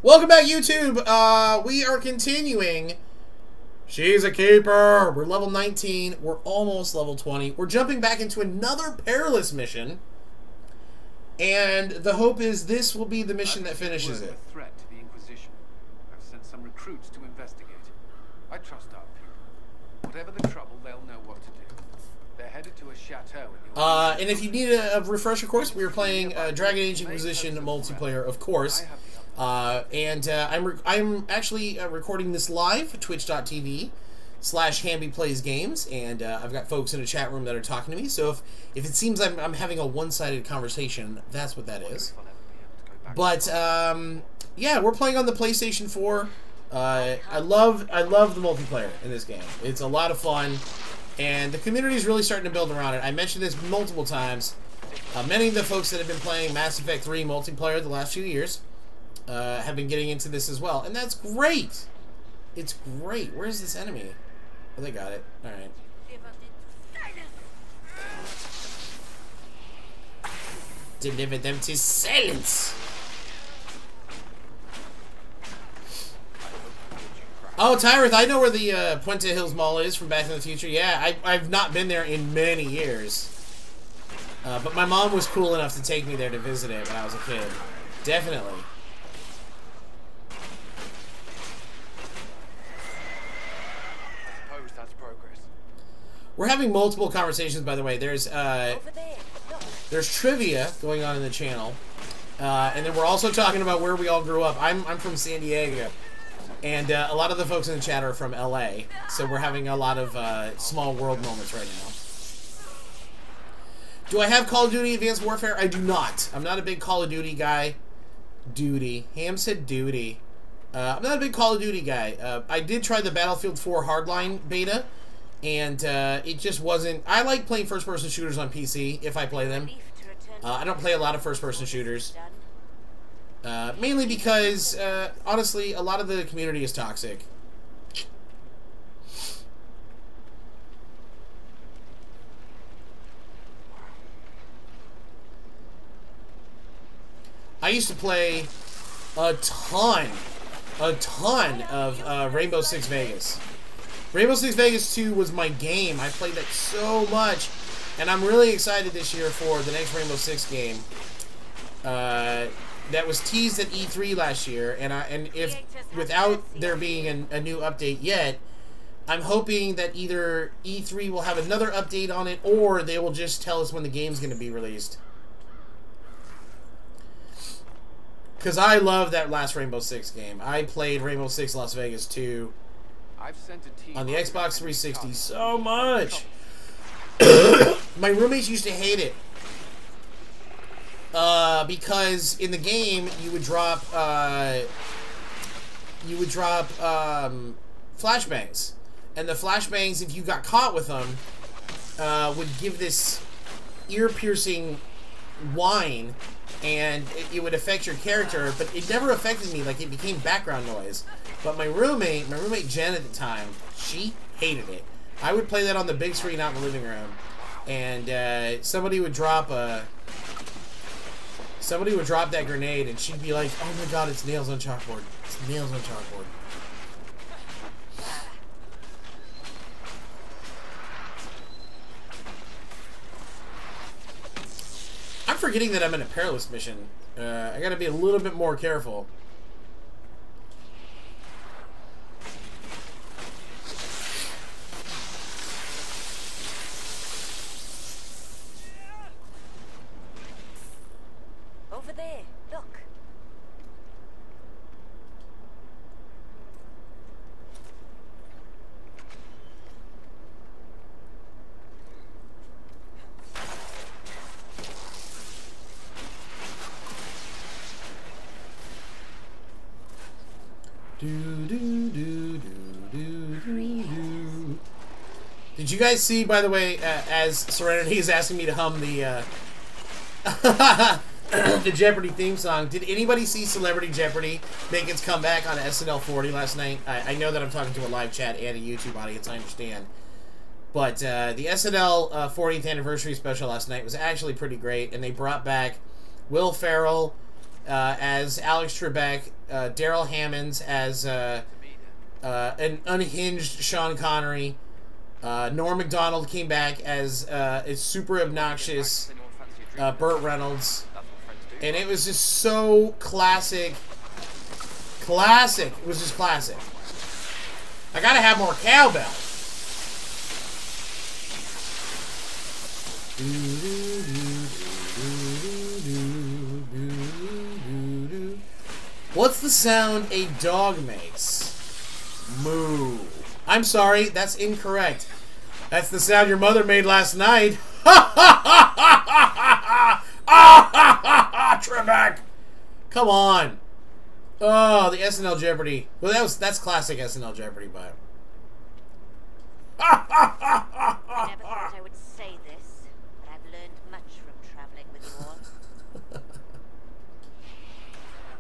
Welcome back, YouTube. We are continuing. She's a keeper. We're level 19. We're almost level 20. We're jumping back into another perilous mission. And the hope is this will be the mission that finishes it. A threat to the Inquisition. I've sent some recruits to investigate. I trust our people. Whatever the trouble, they'll know what to do. They're headed to a chateau in the and if you need a refresher course, we were playing Dragon Age Inquisition multiplayer, of course. I'm actually recording this live, twitch.tv/HambyPlaysGames, and I've got folks in the chat room that are talking to me, so if it seems I'm having a one-sided conversation, that's what that is. But, yeah, we're playing on the PlayStation 4. I love the multiplayer in this game. It's a lot of fun, and the community is really starting to build around it. I mentioned this multiple times. Many of the folks that have been playing Mass Effect 3 multiplayer the last few years have been getting into this as well, and that's great. It's great. Where's this enemy? Oh, they got it. All right. Deliver them to silence. Oh, Tyrith, I know where the Puente Hills Mall is from Back in the Future. Yeah, I've not been there in many years. But my mom was cool enough to take me there to visit it when I was a kid. Definitely. We're having multiple conversations, by the way. There's trivia going on in the channel, and then we're also talking about where we all grew up. I'm from San Diego, and a lot of the folks in the chat are from LA, so we're having a lot of small world moments right now. Do I have Call of Duty Advanced Warfare? I do not. I'm not a big Call of Duty guy. Duty. Ham said duty. I'm not a big Call of Duty guy. I did try the Battlefield 4 Hardline beta, and it just wasn't... I like playing first-person shooters on PC, if I play them. I don't play a lot of first-person shooters. Mainly because, honestly, a lot of the community is toxic. I used to play a ton of Rainbow Six Vegas. Rainbow Six Vegas 2 was my game. I played that so much, and I'm really excited this year for the next Rainbow Six game. That was teased at E3 last year, and if without there being a new update yet, I'm hoping that either E3 will have another update on it, or they will just tell us when the game's going to be released. Because I love that last Rainbow Six game. I played Rainbow Six Las Vegas 2 on the Xbox 360 so much. My roommates used to hate it. Because in the game, you would drop flashbangs. And the flashbangs, if you got caught with them, would give this ear-piercing whine, and it would affect your character, but it never affected me. Like, it became background noise. But my roommate Jen at the time, she hated it. I would play that on the big screen out in the living room, and somebody would drop that grenade, and she'd be like, "Oh my God, it's nails on chalkboard! It's nails on chalkboard." I'm forgetting that I'm in a perilous mission. I gotta be a little bit more careful. Over there, look. Did you guys see, by the way, as Serenity is asking me to hum the the Jeopardy theme song, did anybody see Celebrity Jeopardy make its comeback on SNL 40 last night? I know that I'm talking to a live chat and a YouTube audience, I understand. But the SNL 40th anniversary special last night was actually pretty great, and they brought back Will Ferrell, as Alex Trebek, Daryl Hammonds as an unhinged Sean Connery. Norm Macdonald came back as a super obnoxious Burt Reynolds. And it was just so classic. Classic. It was just classic. I gotta have more cowbell. What's the sound a dog makes? Moo. I'm sorry, that's incorrect. That's the sound your mother made last night. Ha ha ha ha ha ha! Trebek! Come on. Oh, the SNL Jeopardy. Well, that's classic SNL Jeopardy, but. I never thought I would say this, but I've learned much from traveling with you all.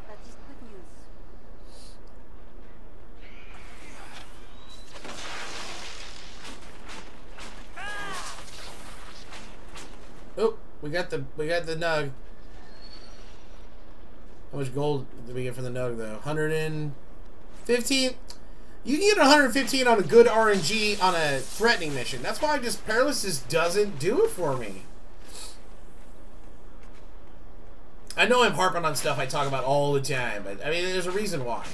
That is good news. Oh, we got the nug. How much gold did we get for the nug though? 115. You can get 115 on a good RNG on a threatening mission. That's why Perilous just doesn't do it for me. I know I'm harping on stuff I talk about all the time, but I mean there's a reason why.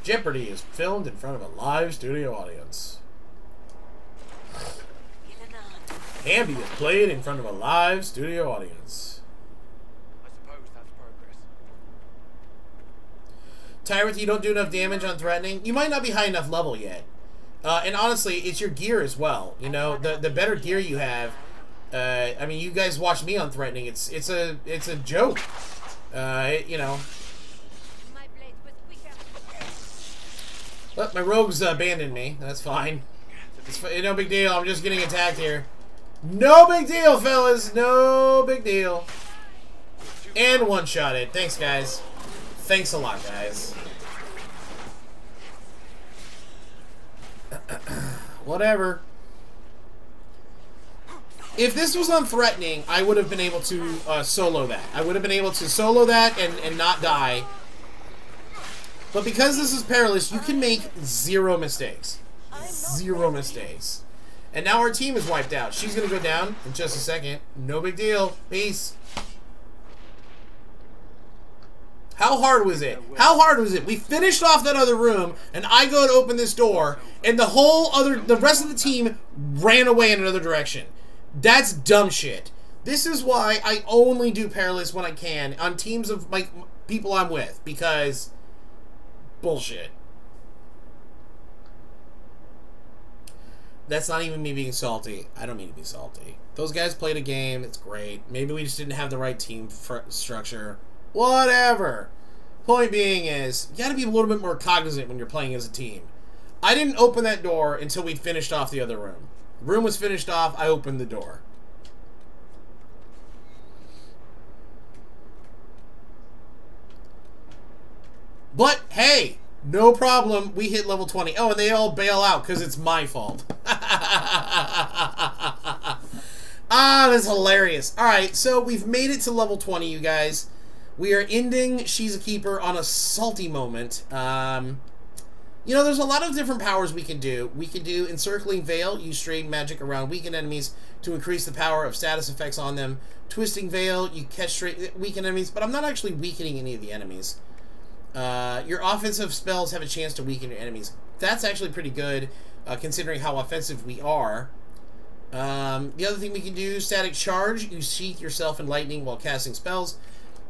Jeopardy is filmed in front of a live studio audience. Hamby is played in front of a live studio audience. I suppose that's progress. Tyrant, you don't do enough damage on threatening. You might not be high enough level yet. And honestly, it's your gear as well. You know, the better gear you have. I mean, you guys watch me on threatening. It's a joke. You know. Well, my rogue's abandoned me. That's fine. It's no big deal. I'm just getting attacked here. No big deal, fellas. No big deal. And one-shotted. Thanks, guys. Thanks a lot, guys. Whatever. If this was on threatening, I would have been able to solo that. I would have been able to solo that and not die. But because this is Perilous, you can make zero mistakes. Zero mistakes. And now our team is wiped out. She's going to go down in just a second. No big deal. Peace. How hard was it? How hard was it? We finished off that other room, and I go to open this door, and the rest of the team ran away in another direction. That's dumb shit. This is why I only do Perilous when I can on teams of my people I'm with, because bullshit. That's not even me being salty. I don't mean to be salty. Those guys played a game. It's great. Maybe we just didn't have the right team structure. Whatever. Point being is, you gotta be a little bit more cognizant when you're playing as a team. I didn't open that door until we'd finished off the other room. The room was finished off, I opened the door. But, hey, no problem. We hit level 20. Oh, and they all bail out because it's my fault. Ah, that's hilarious. Alright, so we've made it to level 20, you guys. We are ending She's a Keeper on a salty moment. You know, there's a lot of different powers we can do. We can do Encircling Veil, use straight magic around weakened enemies to increase the power of status effects on them. Twisting Veil, you catch straight weakened enemies, but I'm not actually weakening any of the enemies. Your offensive spells have a chance to weaken your enemies. That's actually pretty good, considering how offensive we are. The other thing we can do, Static Charge, you sheath yourself in lightning while casting spells.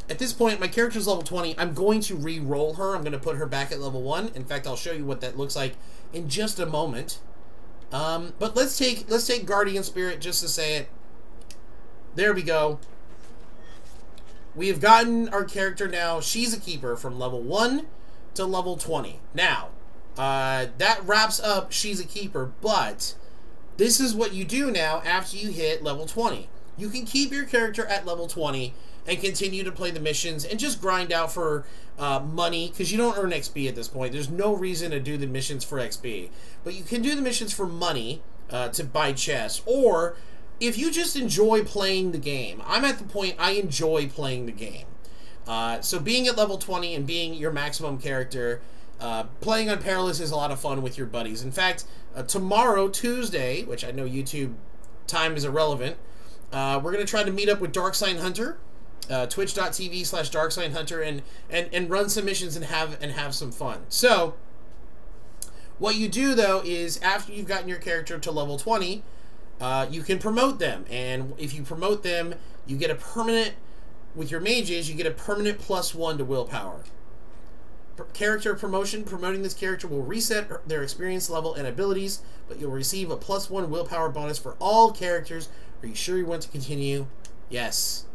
At this point, my character's level 20. I'm going to re-roll her. I'm going to put her back at level 1. In fact, I'll show you what that looks like in just a moment. But let's take Guardian Spirit just to say it. There we go. we have gotten our character now. She's a keeper from level 1 to level 20. Now, that wraps up She's a Keeper, but this is what you do now after you hit level 20. You can keep your character at level 20 and continue to play the missions and just grind out for money, because you don't earn XP at this point. There's no reason to do the missions for XP. But you can do the missions for money to buy chests, or if you just enjoy playing the game. I'm at the point I enjoy playing the game. So being at level 20 and being your maximum character, playing on Perilous is a lot of fun with your buddies. In fact, tomorrow, Tuesday, which I know YouTube time is irrelevant, we're going to try to meet up with Darksign Hunter, twitch.tv/Darksign Hunter, and run some missions and have some fun. So what you do, though, is after you've gotten your character to level 20, you can promote them. And if you promote them, you get a permanent, with your mages, you get a permanent +1 to willpower. Character promotion. Promoting this character will reset their experience level and abilities, but you'll receive a +1 willpower bonus for all characters. Are you sure you want to continue? Yes.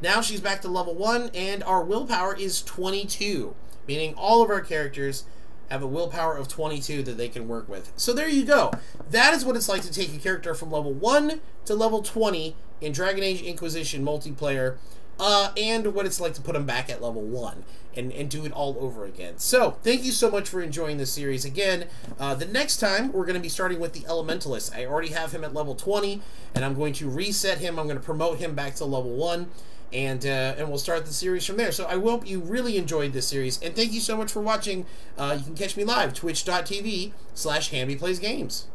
Now she's back to level 1, and our willpower is 22, meaning all of our characters have a willpower of 22 that they can work with. So there you go. That is what it's like to take a character from level 1 to level 20 in Dragon Age Inquisition multiplayer, and what it's like to put them back at level 1 and do it all over again. So thank you so much for enjoying this series. Again, the next time we're going to be starting with the Elementalist. I already have him at level 20, and I'm going to reset him. I'm going to promote him back to level 1. And we'll start the series from there. So I hope you really enjoyed this series, and thank you so much for watching. You can catch me live, twitch.tv/HambyPlaysGames.